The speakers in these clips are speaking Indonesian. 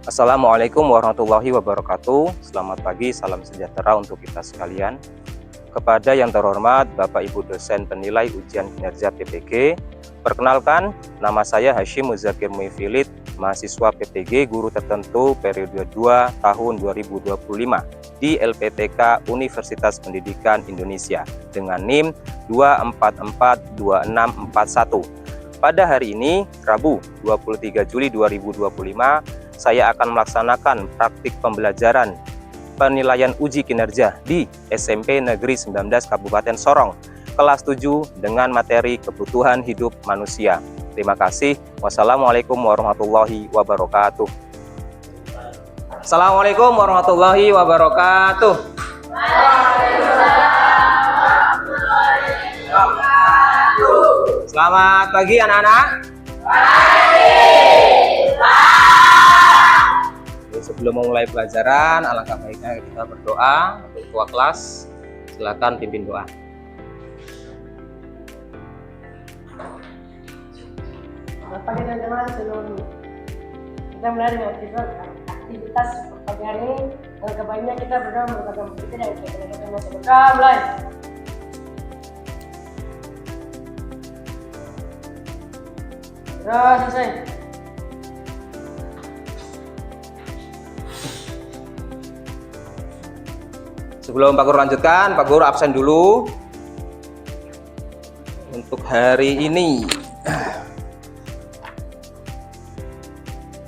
Assalamualaikum warahmatullahi wabarakatuh. Selamat pagi, salam sejahtera untuk kita sekalian. Kepada yang terhormat Bapak Ibu dosen penilai ujian kinerja PPG, perkenalkan, nama saya Hashim Muzakir Muifilid, mahasiswa PPG guru tertentu periode 2 tahun 2025 di LPTK Universitas Pendidikan Indonesia dengan NIM 2442641. Pada hari ini, Rabu 23 Juli 2025, saya akan melaksanakan praktik pembelajaran penilaian uji kinerja di SMP Negeri 19 Kabupaten Sorong, kelas 7 dengan materi kebutuhan hidup manusia. Terima kasih. Wassalamualaikum warahmatullahi wabarakatuh. Assalamualaikum warahmatullahi wabarakatuh. Selamat pagi anak-anak. Sebelum memulai pelajaran, alangkah baiknya kita berdoa. Untuk ketua kelas, silakan pimpin doa. Selamat pagi teman-teman, sebelum kita mulai dengan aktivitas pagi hari ini, alangkah baiknya kita berdoa merupakan kita dan kita berdoa mulai. Terus selesai. Sebelum Pak Guru lanjutkan, Pak Guru absen dulu untuk hari ini.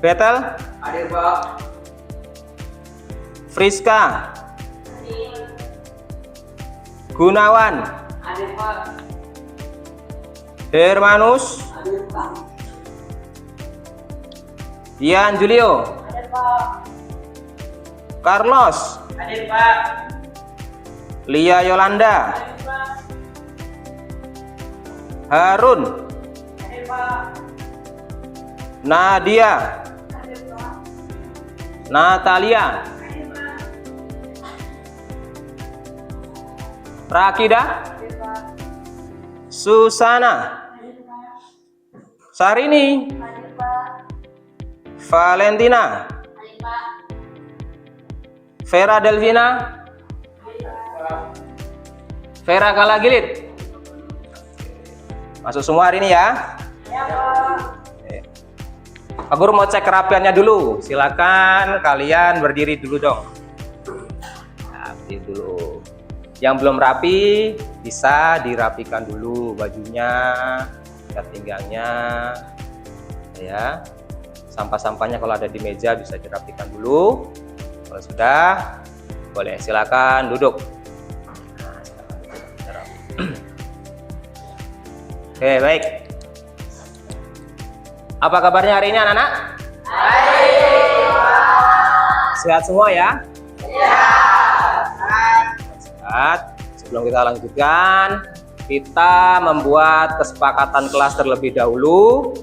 Betel? Hadir, Pak. Friska? Gunawan? Hadir, Pak. Hermanus? Hadir, Pak. Ian Julio? Ada Pak. Carlos? Hadir, Pak. Lia Yolanda? Ada Pak. Harun? Ada Pak. Nadia? Ada Pak. Natalia? Ada Pak. Rakida? Ada Pak. Susana? Ada Pak. Sarini? Ada Pak. Valentina? Ada Pak. Vera Delvina? Vera Kalagilit? Masuk semua hari ini ya. Ya Pak. Pak Guru mau cek kerapiannya dulu. Silakan kalian berdiri dulu dong. Nah, berdiri dulu. Yang belum rapi bisa dirapikan dulu bajunya, ikat pinggangnya, ya. Sampah-sampahnya kalau ada di meja bisa dirapikan dulu. Kalau sudah, boleh silakan duduk. Nah, silakan duduk. Oke, baik. Apa kabarnya hari ini anak-anak? Sehat semua ya? Sehat. Sebelum kita lanjutkan, kita membuat kesepakatan kelas terlebih dahulu.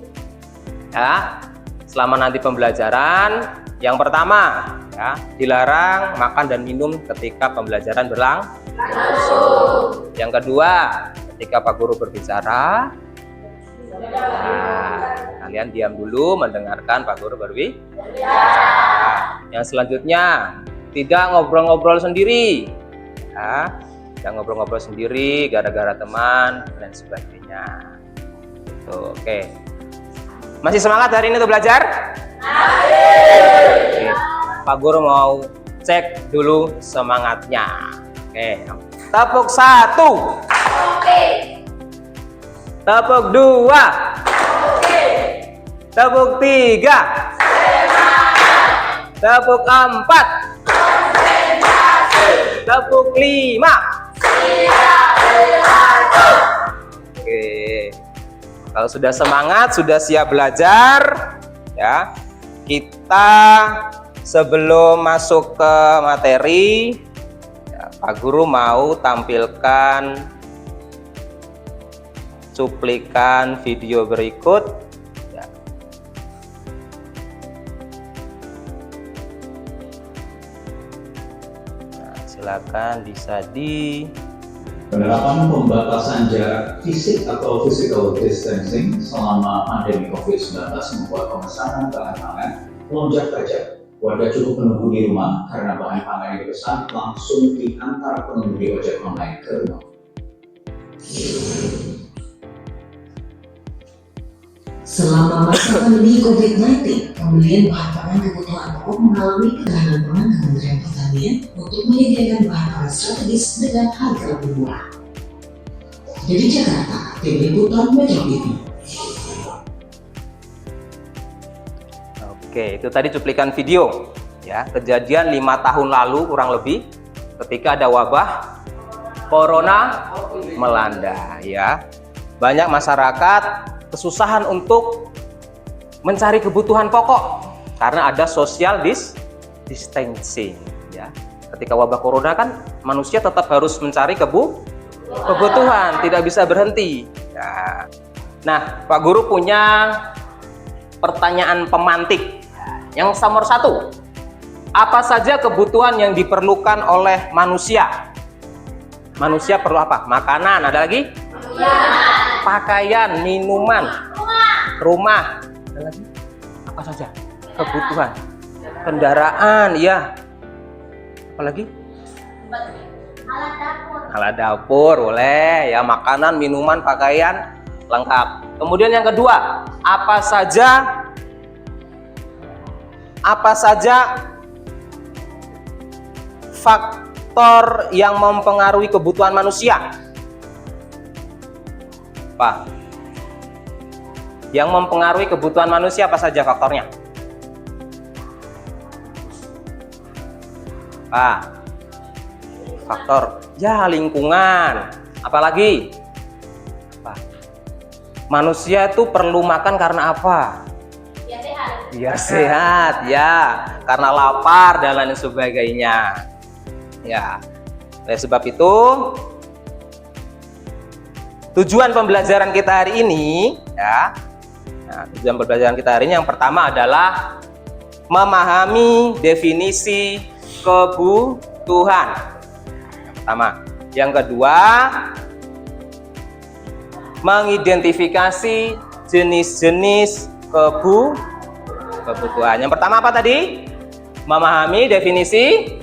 Ya, selama nanti pembelajaran, yang pertama, ya, dilarang makan dan minum ketika pembelajaran berlangsung. Yang kedua, ketika Pak Guru berbicara, nah, kalian diam dulu mendengarkan Pak Guru berbicara. Yang selanjutnya, tidak ngobrol-ngobrol sendiri, ya, tidak ngobrol-ngobrol sendiri gara-gara teman dan sebagainya. Tuh, oke. Masih semangat hari ini untuk belajar? Oke. Pak Guru mau cek dulu semangatnya. Oke. Tepuk 1. Tepuk 2. Tepuk 3. Tepuk 4. Tepuk 5. Oke. Kalau sudah semangat, sudah siap belajar, ya. Kita sebelum masuk ke materi, ya, Pak Guru mau tampilkan cuplikan video berikut. Ya. Nah, silakan bisa di Penerapan pembatasan jarak fisik atau physical distancing selama pandemi COVID-19 membuat pemesanan bahan pangan melonjak tajam. Warga cukup menunggu di rumah karena bahan pangan yang dipesan langsung diantar pengemudi ojek online ke rumah. Selama masa pandemi COVID-19, pembelian bahan pangan kebutuhan pokok mengalami ketahanan pangan Kementerian Pertanian untuk menyediakan bahan pangan strategis dengan harga lebih murah. Dari Jakarta, tim liputan Metro TV. Oke, itu tadi cuplikan video ya, kejadian 5 tahun lalu kurang lebih ketika ada wabah corona melanda ya. Banyak masyarakat kesusahan untuk mencari kebutuhan pokok karena ada social distancing ya. Ketika wabah corona kan manusia tetap harus mencari kebutuhan, tidak bisa berhenti ya. Nah, Pak Guru punya pertanyaan pemantik. Yang nomor 1, apa saja kebutuhan yang diperlukan oleh manusia? Manusia perlu apa? Makanan, ada lagi? Pakaian, minuman, rumah, ada lagi? Apa saja? Kebutuhan. Kendaraan, ya. Apa lagi? Alat dapur, boleh ya. Makanan, minuman, pakaian, lengkap. Kemudian yang kedua, apa saja faktor yang mempengaruhi kebutuhan manusia? Pak, yang mempengaruhi kebutuhan manusia apa saja faktornya? Pak, faktor ya lingkungan. Apalagi? Pak, manusia itu perlu makan karena apa? Biar sehat ya, karena lapar dan lain sebagainya ya. Oleh sebab itu tujuan pembelajaran kita hari ini ya, nah, tujuan pembelajaran kita hari ini yang pertama adalah memahami definisi kebutuhan yang pertama. Yang kedua, mengidentifikasi jenis-jenis kebutuhan. Yang pertama apa tadi? Memahami definisi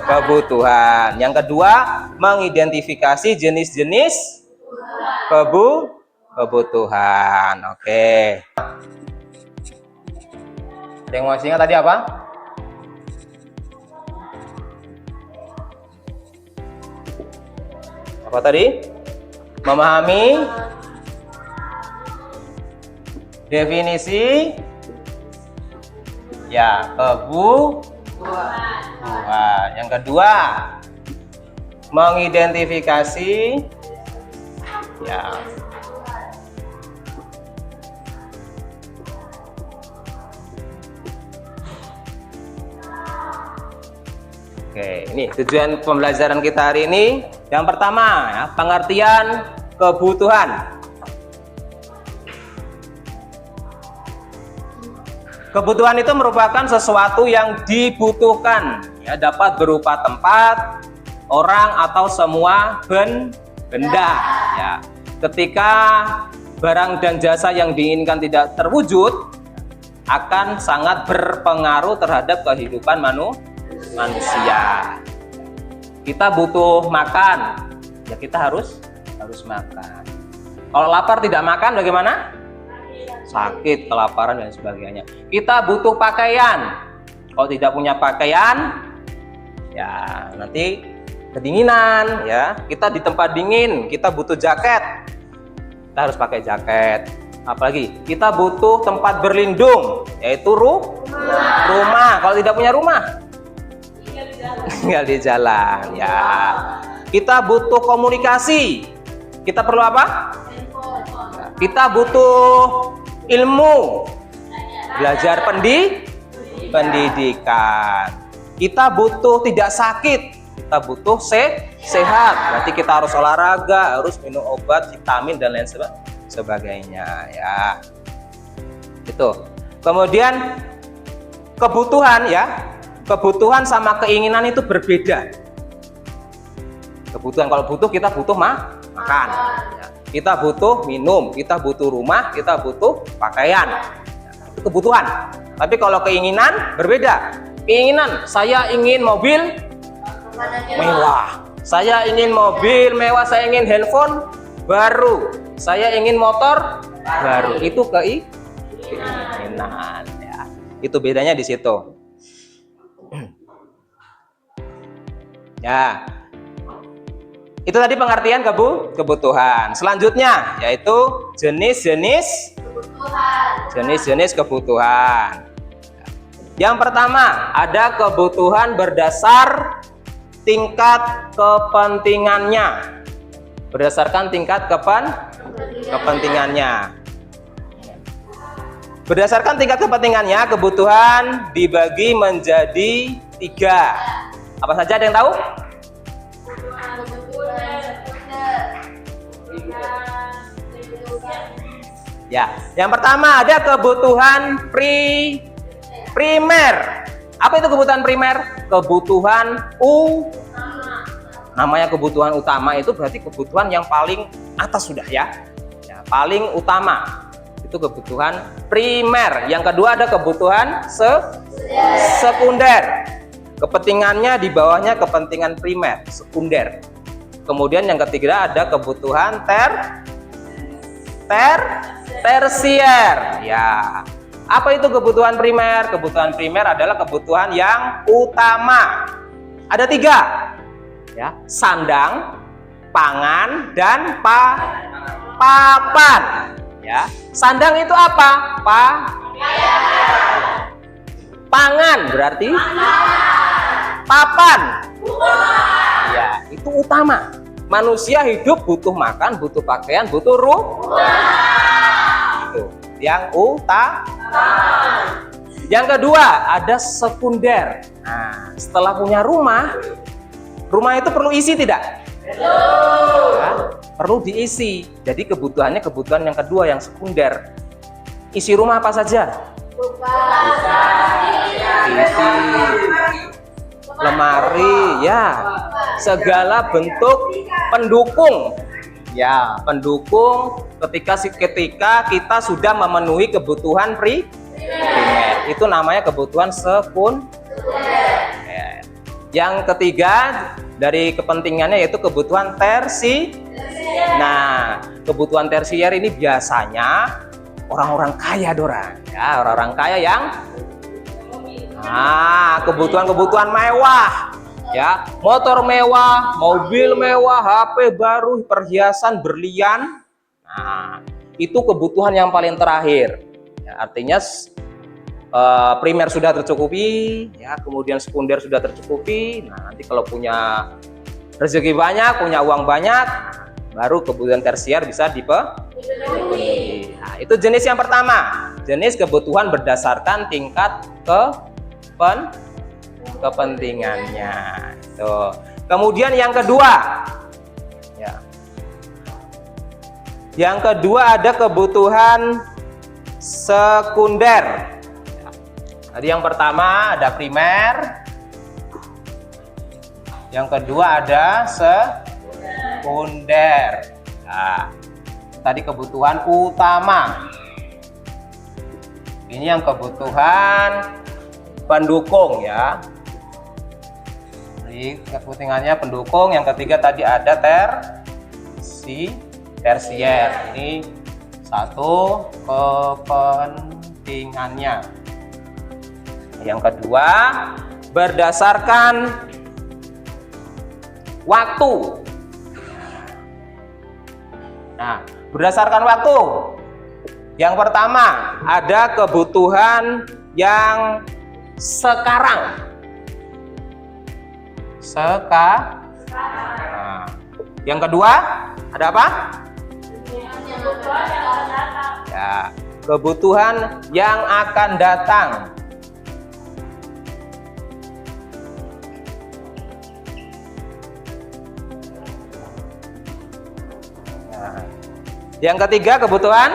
kebutuhan. Yang kedua, mengidentifikasi jenis-jenis kebutuhan. Oke. Ada yang mau ingat tadi apa? Apa tadi? Memahami definisi ya kebutuhan. Yang kedua, mengidentifikasi ya Oke, ini tujuan pembelajaran kita hari ini. Yang pertama ya, pengertian kebutuhan. Kebutuhan itu merupakan sesuatu yang dibutuhkan, ya, dapat berupa tempat, orang, atau semua benda. Ya. Ketika barang dan jasa yang diinginkan tidak terwujud, akan sangat berpengaruh terhadap kehidupan manusia. Kita butuh makan, ya kita harus makan. Kalau lapar tidak makan bagaimana? Sakit, kelaparan dan sebagainya. Kita butuh pakaian. Kalau tidak punya pakaian, ya nanti kedinginan, ya. Kita di tempat dingin, kita butuh jaket. Kita harus pakai jaket. Apalagi kita butuh tempat berlindung, yaitu rumah. Kalau tidak punya rumah, tinggal di jalan, ya. Kita butuh komunikasi. Kita perlu apa? Kita butuh ilmu, belajar pendidikan. Kita butuh tidak sakit, kita butuh sehat. Berarti kita harus olahraga, harus minum obat, vitamin dan lain sebagainya, ya. Itu. Kemudian kebutuhan, ya. Kebutuhan sama keinginan itu berbeda. Kebutuhan, kalau butuh kita butuh makan. Ya. Kita butuh minum, kita butuh rumah, kita butuh pakaian. Itu kebutuhan. Tapi kalau keinginan berbeda. Keinginan, saya ingin mobil mewah. Saya ingin mobil mewah, saya ingin handphone baru. Saya ingin motor baru. Itu keinginan ya. Itu bedanya di situ. Ya. Itu tadi pengertian kebutuhan. Selanjutnya yaitu jenis-jenis kebutuhan. Yang pertama, ada kebutuhan berdasar tingkat kepentingannya. Berdasarkan tingkat kepentingannya. Berdasarkan tingkat kepentingannya, kebutuhan dibagi menjadi 3. Apa saja, ada yang tahu? Ya, yang pertama ada kebutuhan primer. Apa itu kebutuhan primer? Kebutuhan namanya kebutuhan utama itu berarti kebutuhan yang paling atas sudah ya. Paling utama. Itu kebutuhan primer. Yang kedua ada kebutuhan sekunder. Kepentingannya di bawahnya kepentingan primer, sekunder. Kemudian yang ketiga ada kebutuhan tersier. Ya. Apa itu kebutuhan primer? Kebutuhan primer adalah kebutuhan yang utama. Ada 3. Ya, sandang, pangan, dan papan. Ya. Sandang itu apa? Pangan berarti papan. Ya, itu utama. Manusia hidup butuh makan, butuh pakaian, butuh itu yang utama. Yang kedua ada sekunder. Nah, setelah punya rumah itu perlu isi tidak? Ya, perlu diisi. Jadi kebutuhannya kebutuhan yang kedua yang sekunder. Isi rumah apa saja? Isi lemari, ya, segala bentuk pendukung, ya, pendukung ketika kita sudah memenuhi kebutuhan primer, itu namanya kebutuhan sekunder. Yang ketiga dari kepentingannya yaitu kebutuhan tersier. Nah, kebutuhan tersier ini biasanya orang-orang kaya, Dora, ya, orang-orang kaya yang kebutuhan mewah, ya, motor mewah, mobil mewah, HP baru, perhiasan berlian. Nah, itu kebutuhan yang paling terakhir. Ya, artinya primer sudah tercukupi, ya, kemudian sekunder sudah tercukupi. Nah, nanti kalau punya rezeki banyak, punya uang banyak, baru kebutuhan tersier bisa dipenuhi. Nah, itu jenis yang pertama, jenis kebutuhan berdasarkan tingkat kepentingannya. Tuh. Kemudian yang kedua, ya. Yang kedua ada kebutuhan sekunder. Ya. Tadi yang pertama ada primer, yang kedua ada sekunder. Nah, tadi kebutuhan utama. Ini yang kebutuhan pendukung, ya. Jadi kepentingannya pendukung. Yang ketiga tadi ada tersier. Ini satu kepentingannya. Yang kedua berdasarkan waktu. Nah, berdasarkan waktu. Yang pertama ada kebutuhan yang sekarang. Nah, yang kedua ada apa? Ya, kebutuhan yang akan datang. Nah, yang ketiga kebutuhan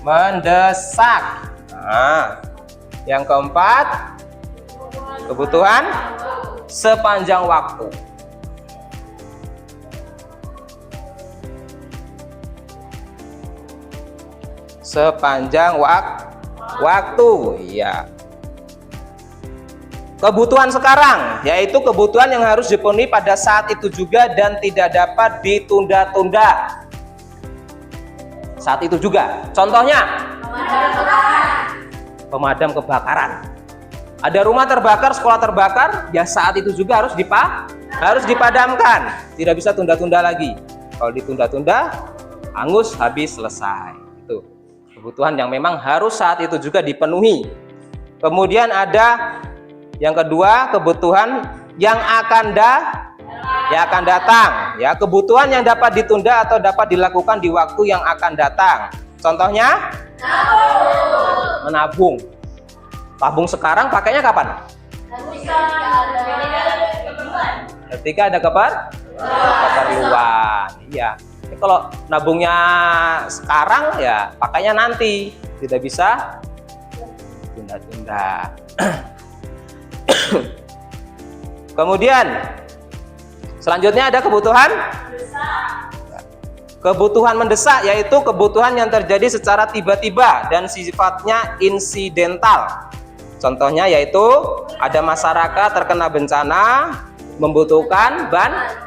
mendesak. Nah, yang keempat kebutuhan sepanjang waktu. Sepanjang waktu. Iya. Kebutuhan sekarang, yaitu kebutuhan yang harus dipenuhi pada saat itu juga dan tidak dapat ditunda-tunda. Saat itu juga. Contohnya, pemadam kebakaran. Ada rumah terbakar, sekolah terbakar, ya saat itu juga harus dipadamkan. Tidak bisa tunda-tunda lagi. Kalau ditunda-tunda, hangus, habis, selesai. Itu kebutuhan yang memang harus saat itu juga dipenuhi. Kemudian ada yang kedua, kebutuhan yang akan datang. Ya, kebutuhan yang dapat ditunda atau dapat dilakukan di waktu yang akan datang. Contohnya, menabung. Tabung sekarang pakainya kapan? Ketika ada keperluan. Iya. Jadi kalau nabungnya sekarang ya pakainya nanti, tidak bisa tunda-tunda. Kemudian selanjutnya ada kebutuhan mendesak, yaitu kebutuhan yang terjadi secara tiba-tiba dan sifatnya insidental. Contohnya yaitu ada masyarakat terkena bencana, membutuhkan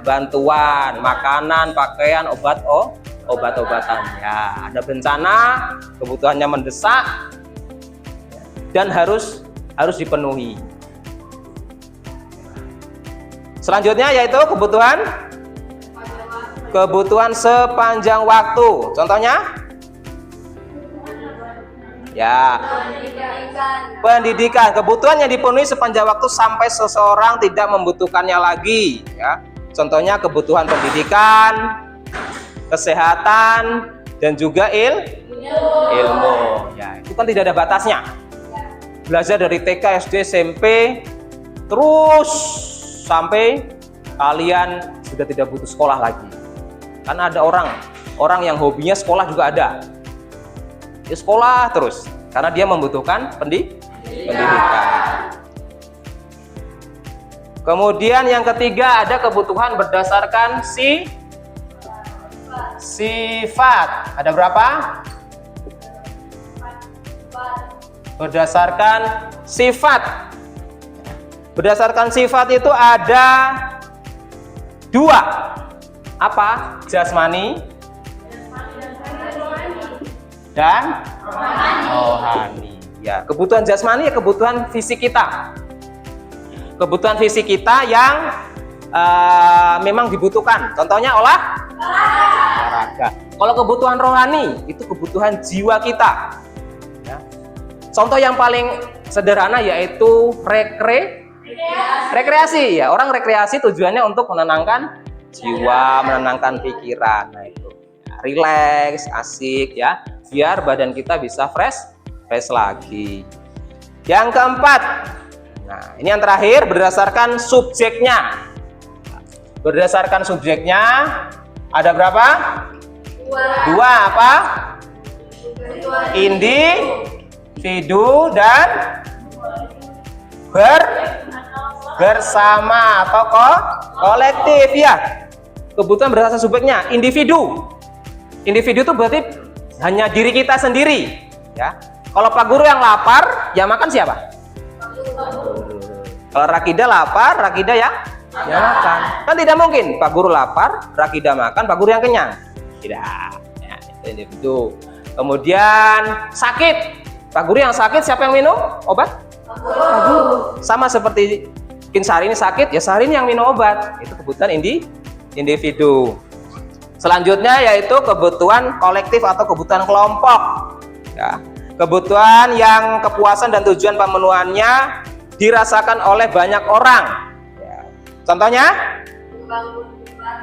bantuan, makanan, pakaian, obat-obatan. Ya, ada bencana, kebutuhannya mendesak dan harus dipenuhi. Selanjutnya yaitu kebutuhan sepanjang waktu. Contohnya? Ya, pendidikan, kebutuhan yang dipenuhi sepanjang waktu sampai seseorang tidak membutuhkannya lagi. Ya, contohnya kebutuhan pendidikan, kesehatan, dan juga ilmu. Ya, itu kan tidak ada batasnya. Belajar dari TK, SD, SMP, terus sampai kalian sudah tidak butuh sekolah lagi. Karena ada orang yang hobinya sekolah juga ada. Dia sekolah terus karena dia membutuhkan pendidikan. Kemudian yang ketiga ada kebutuhan berdasarkan sifat. Ada berapa? Berdasarkan sifat. Berdasarkan sifat itu ada dua. Apa? Jasmani dan rohani. Ya, kebutuhan jasmani ya kebutuhan fisik kita. Kebutuhan fisik kita yang memang dibutuhkan. Contohnya olahraga. Kalau kebutuhan rohani itu kebutuhan jiwa kita. Ya. Contoh yang paling sederhana yaitu rekreasi. Ya, orang rekreasi tujuannya untuk menenangkan jiwa, menenangkan pikiran. Nah itu, ya, relax, asik ya. Biar badan kita bisa fresh lagi. Yang keempat, nah ini yang terakhir berdasarkan subjeknya. Berdasarkan subjeknya ada berapa? Dua apa? Individu dan bersama atau kolektif ya. Kebutuhan berdasarkan subjeknya individu. Individu itu berarti hanya diri kita sendiri, ya. Kalau Pak Guru yang lapar, yang makan siapa? Kalau Rakidah lapar, Rakidah yang makan. Kan tidak mungkin Pak Guru lapar, Rakidah makan, Pak Guru yang kenyang. Tidak. Ya, itu individu. Kemudian sakit, Pak Guru yang sakit, siapa yang minum obat? Pak Guru. Sama seperti mungkin sehari ini sakit, ya sehari ini yang minum obat. Itu kebutuhan individu. Selanjutnya yaitu kebutuhan kolektif atau kebutuhan kelompok. Ya, kebutuhan yang kepuasan dan tujuan pemenuhannya dirasakan oleh banyak orang. Ya. Contohnya,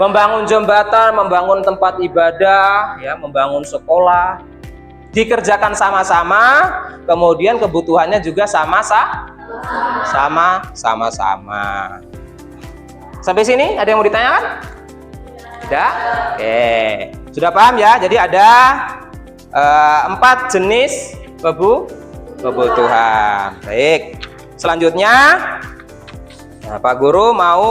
membangun jembatan, membangun tempat ibadah, ya, membangun sekolah, dikerjakan sama-sama. Kemudian kebutuhannya juga sama-sama. Sampai sini ada yang mau ditanyakan? Sudah? Oke. Sudah paham ya? Jadi ada 4 jenis kebutuhan. Baik. Selanjutnya, nah, Pak Guru mau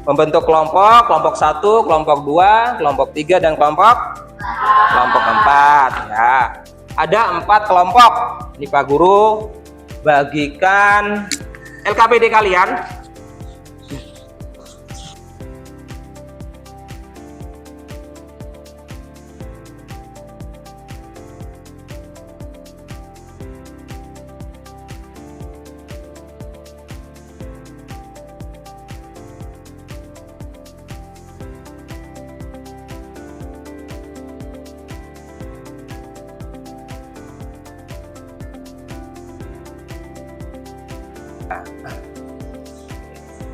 membentuk kelompok 1, kelompok 2, kelompok 3, dan kelompok 4. Ya. Ada 4 kelompok. Ini Pak Guru bagikan LKPD kalian.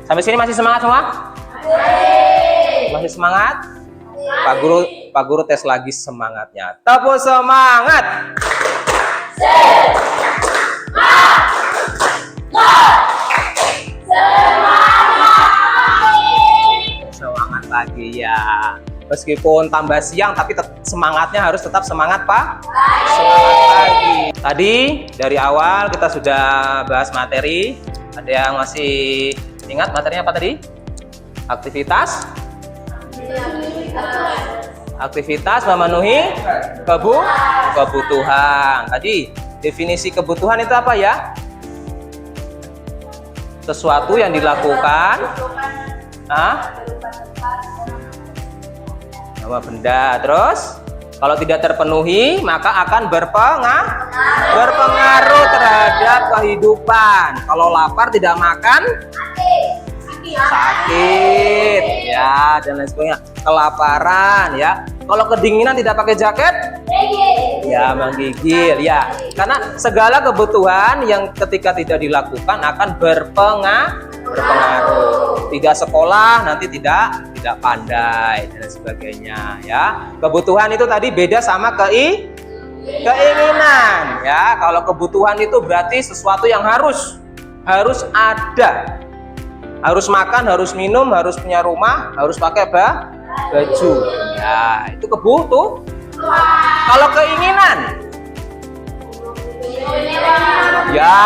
Sampai sini masih semangat semua? Masih semangat? Pak Guru tes lagi semangatnya. Tepuk semangat. Semangat lagi ya. Meskipun tambah siang tapi semangatnya harus tetap semangat, Pak. Semangat lagi. Tadi dari awal kita sudah bahas materi. Ada yang masih ingat materinya apa tadi? Aktivitas memenuhi kebutuhan. Tadi definisi kebutuhan itu apa ya? Sesuatu yang dilakukan sama benda. Terus kalau tidak terpenuhi maka akan berpengaruh terhadap kehidupan. Kalau lapar tidak makan sakit ya, dan lain sebagainya. Kelaparan ya, kalau kedinginan tidak pakai jaket ya menggigil ya. Karena segala kebutuhan yang ketika tidak dilakukan akan berpengaruh. Tidak sekolah nanti tidak pandai dan sebagainya ya. Kebutuhan itu tadi beda sama keinginan ya. Kalau kebutuhan itu berarti sesuatu yang harus ada. Harus makan, harus minum, harus punya rumah, harus pakai baju. Ya, itu kebutuhan. Kalau keinginan, ya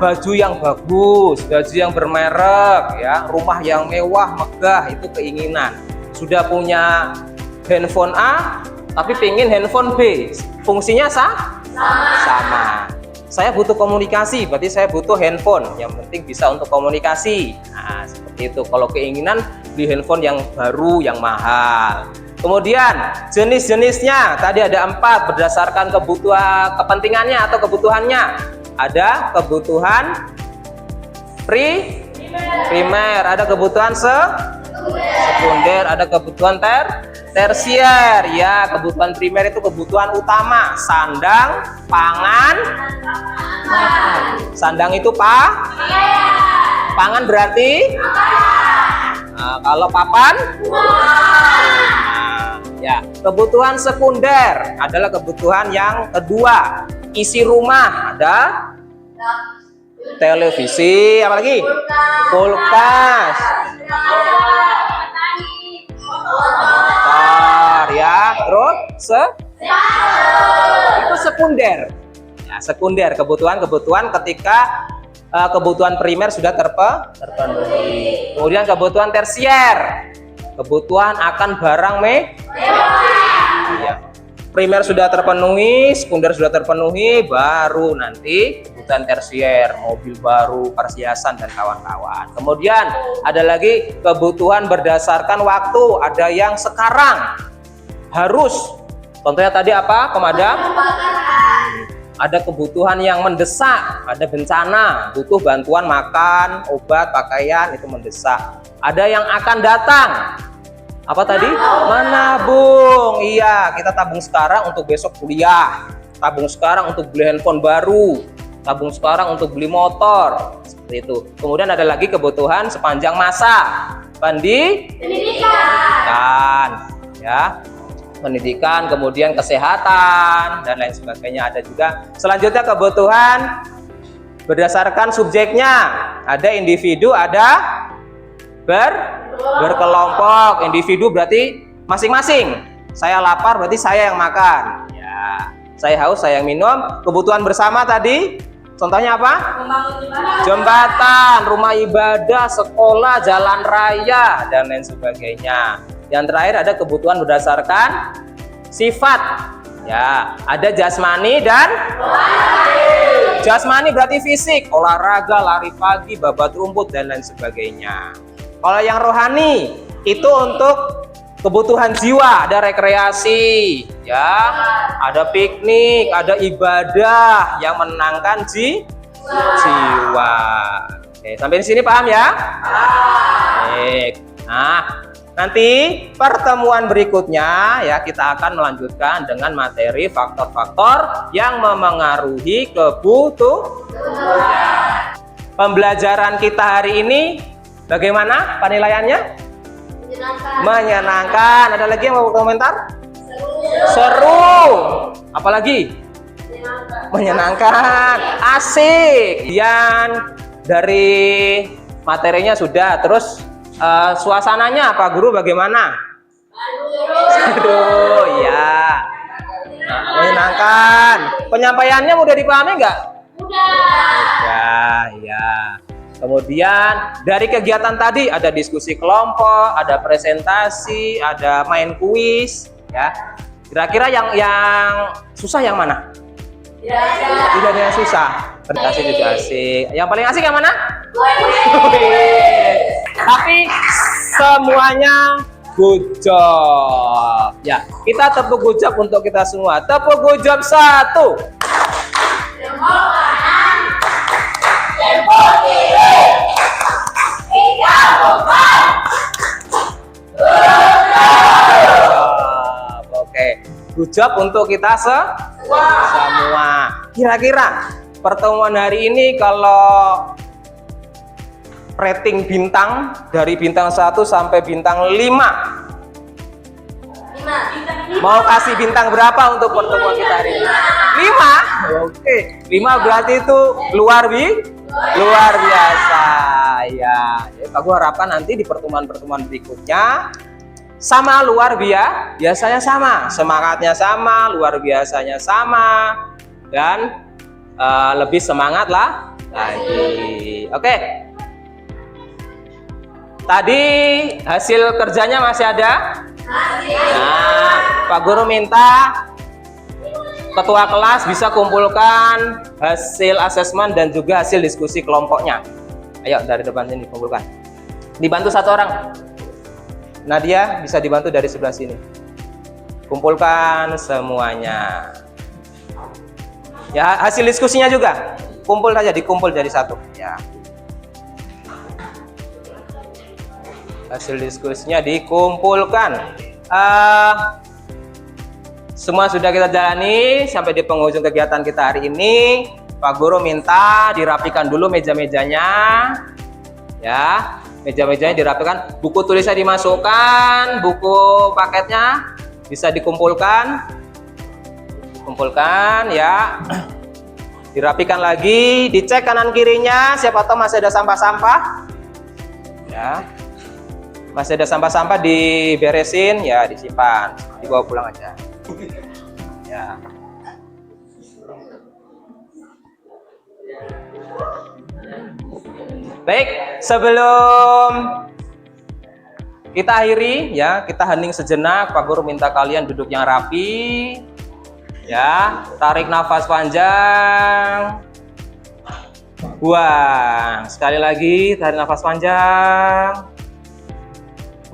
baju yang bagus, baju yang bermerek, ya, rumah yang mewah, megah, itu keinginan. Sudah punya handphone A, tapi pingin handphone B, fungsinya sama. Saya butuh komunikasi, berarti saya butuh handphone. Yang penting bisa untuk komunikasi. Nah, seperti itu. Kalau keinginan, beli handphone yang baru, yang mahal. Kemudian jenis-jenisnya tadi ada 4 berdasarkan kebutuhan, kepentingannya atau kebutuhannya. Ada kebutuhan primer, ada kebutuhan sekunder, ada kebutuhan tersier. Ya, kebutuhan primer itu kebutuhan utama. Sandang, pangan, sandang itu pangan berarti kalau papan ya. Kebutuhan sekunder adalah kebutuhan yang kedua. Isi rumah ada televisi, apa lagi? Kulkas, motor ya. Terus itu sekunder. Ya, sekunder kebutuhan ketika kebutuhan primer sudah terpenuhi. Kemudian kebutuhan tersier, kebutuhan akan barang ya. Primer sudah terpenuhi, sekunder sudah terpenuhi, baru nanti kebutuhan tersier, mobil baru, perhiasan dan kawan-kawan. Kemudian ada lagi kebutuhan berdasarkan waktu, ada yang sekarang harus. Contohnya tadi apa? Pemadam. Ada kebutuhan yang mendesak, ada bencana, butuh bantuan makan, obat, pakaian, itu mendesak. Ada yang akan datang. Apa tadi? Menabung. Iya, kita tabung sekarang untuk besok kuliah. Tabung sekarang untuk beli handphone baru. Tabung sekarang untuk beli motor. Seperti itu. Kemudian ada lagi kebutuhan sepanjang masa. Pendidikan. Ya. Pendidikan, kemudian kesehatan dan lain sebagainya. Ada juga selanjutnya kebutuhan berdasarkan subjeknya. Ada individu, ada berkelompok. Individu berarti masing-masing. Saya lapar berarti saya yang makan. Ya, saya haus saya yang minum. Kebutuhan bersama tadi contohnya apa? Jembatan, rumah ibadah, sekolah, jalan raya dan lain sebagainya. Yang terakhir ada kebutuhan berdasarkan sifat. Ya, ada jasmani dan Jasmani berarti fisik, olahraga, lari pagi, babat rumput, dan lain sebagainya. Kalau yang rohani, itu untuk kebutuhan jiwa, ada rekreasi, ya, ada piknik, ada ibadah yang menenangkan jiwa. Oke, sampai di sini paham ya? Baik. Nah, nanti pertemuan berikutnya ya kita akan melanjutkan dengan materi faktor-faktor yang memengaruhi kebutuhan. Pembelajaran kita hari ini bagaimana penilaiannya? Menyenangkan. Ada lagi yang mau komentar? Seru. Apalagi? Menyenangkan. Asik. Dan dari materinya sudah. Terus suasananya Pak Guru bagaimana? Seru, ya. Nah, menyenangkan. Penyampaiannya mudah dipahami nggak? Mudah, ya. Kemudian dari kegiatan tadi ada diskusi kelompok, ada presentasi, ada main kuis, ya. Kira-kira yang susah yang mana? Tidak ada yang susah. Presentasi juga asik. Yang paling asik yang mana? Tapi semuanya good job. Ya, kita tepuk good job untuk kita semua. Tepuk good job 1. Oke, good job untuk kita semua. Kira-kira pertemuan hari ini kalau rating bintang dari bintang 1 sampai bintang 5. Mau kasih bintang berapa untuk pertemuan kita hari ini? 5? Oke, 5 berarti itu luar biasa ya. Aku harapkan nanti di pertemuan-pertemuan berikutnya sama luar biasanya sama, semangatnya sama, luar biasanya sama, dan lebih semangat lah lagi. Oke. Tadi hasil kerjanya masih ada? Nah, Pak Guru minta ketua kelas bisa kumpulkan hasil asesmen dan juga hasil diskusi kelompoknya. Ayo dari depan sini kumpulkan. Dibantu satu orang. Nadia bisa dibantu dari sebelah sini. Kumpulkan semuanya. Ya, hasil diskusinya juga. Kumpul saja, dikumpul jadi satu. Ya. Hasil diskusinya dikumpulkan. Semua sudah kita jalani sampai di penghujung kegiatan kita hari ini. Pak Guru minta dirapikan dulu meja-mejanya, ya, meja-mejanya dirapikan, buku tulisnya dimasukkan, buku paketnya bisa dikumpulkan, ya, dirapikan lagi, dicek kanan kirinya, siapa tahu masih ada sampah-sampah, ya. Masih ada sampah-sampah diberesin, ya disimpan, dibawa pulang aja. Ya. Baik, sebelum kita akhiri, ya, kita hening sejenak. Pak Guru minta kalian duduk yang rapi, ya, tarik nafas panjang, buang. Sekali lagi, tarik nafas panjang.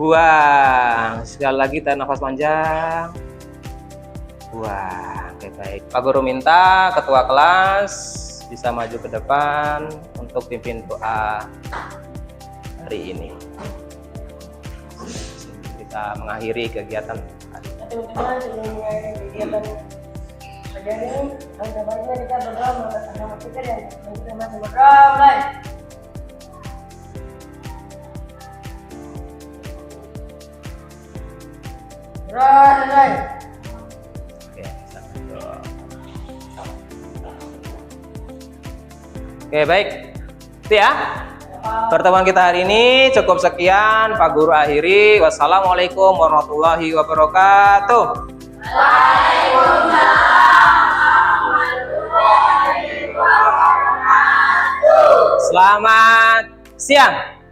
Buang. Sekali lagi tarik nafas panjang. Buang. Oke, baik. Pak Guru minta ketua kelas bisa maju ke depan untuk pimpin doa hari ini. Kita mengakhiri kegiatan. Teman-teman, sebelum mengakhiri kegiatan pagi ini, langkah baiknya kita berdoa mengatas agama kita dan kita masih berdoa. Mulai. Selesai. Oke, sampai doa. Oke, baik. Itu ya. Pertemuan kita hari ini cukup sekian. Pak Guru akhiri. Wassalamualaikum warahmatullahi wabarakatuh. Selamat siang.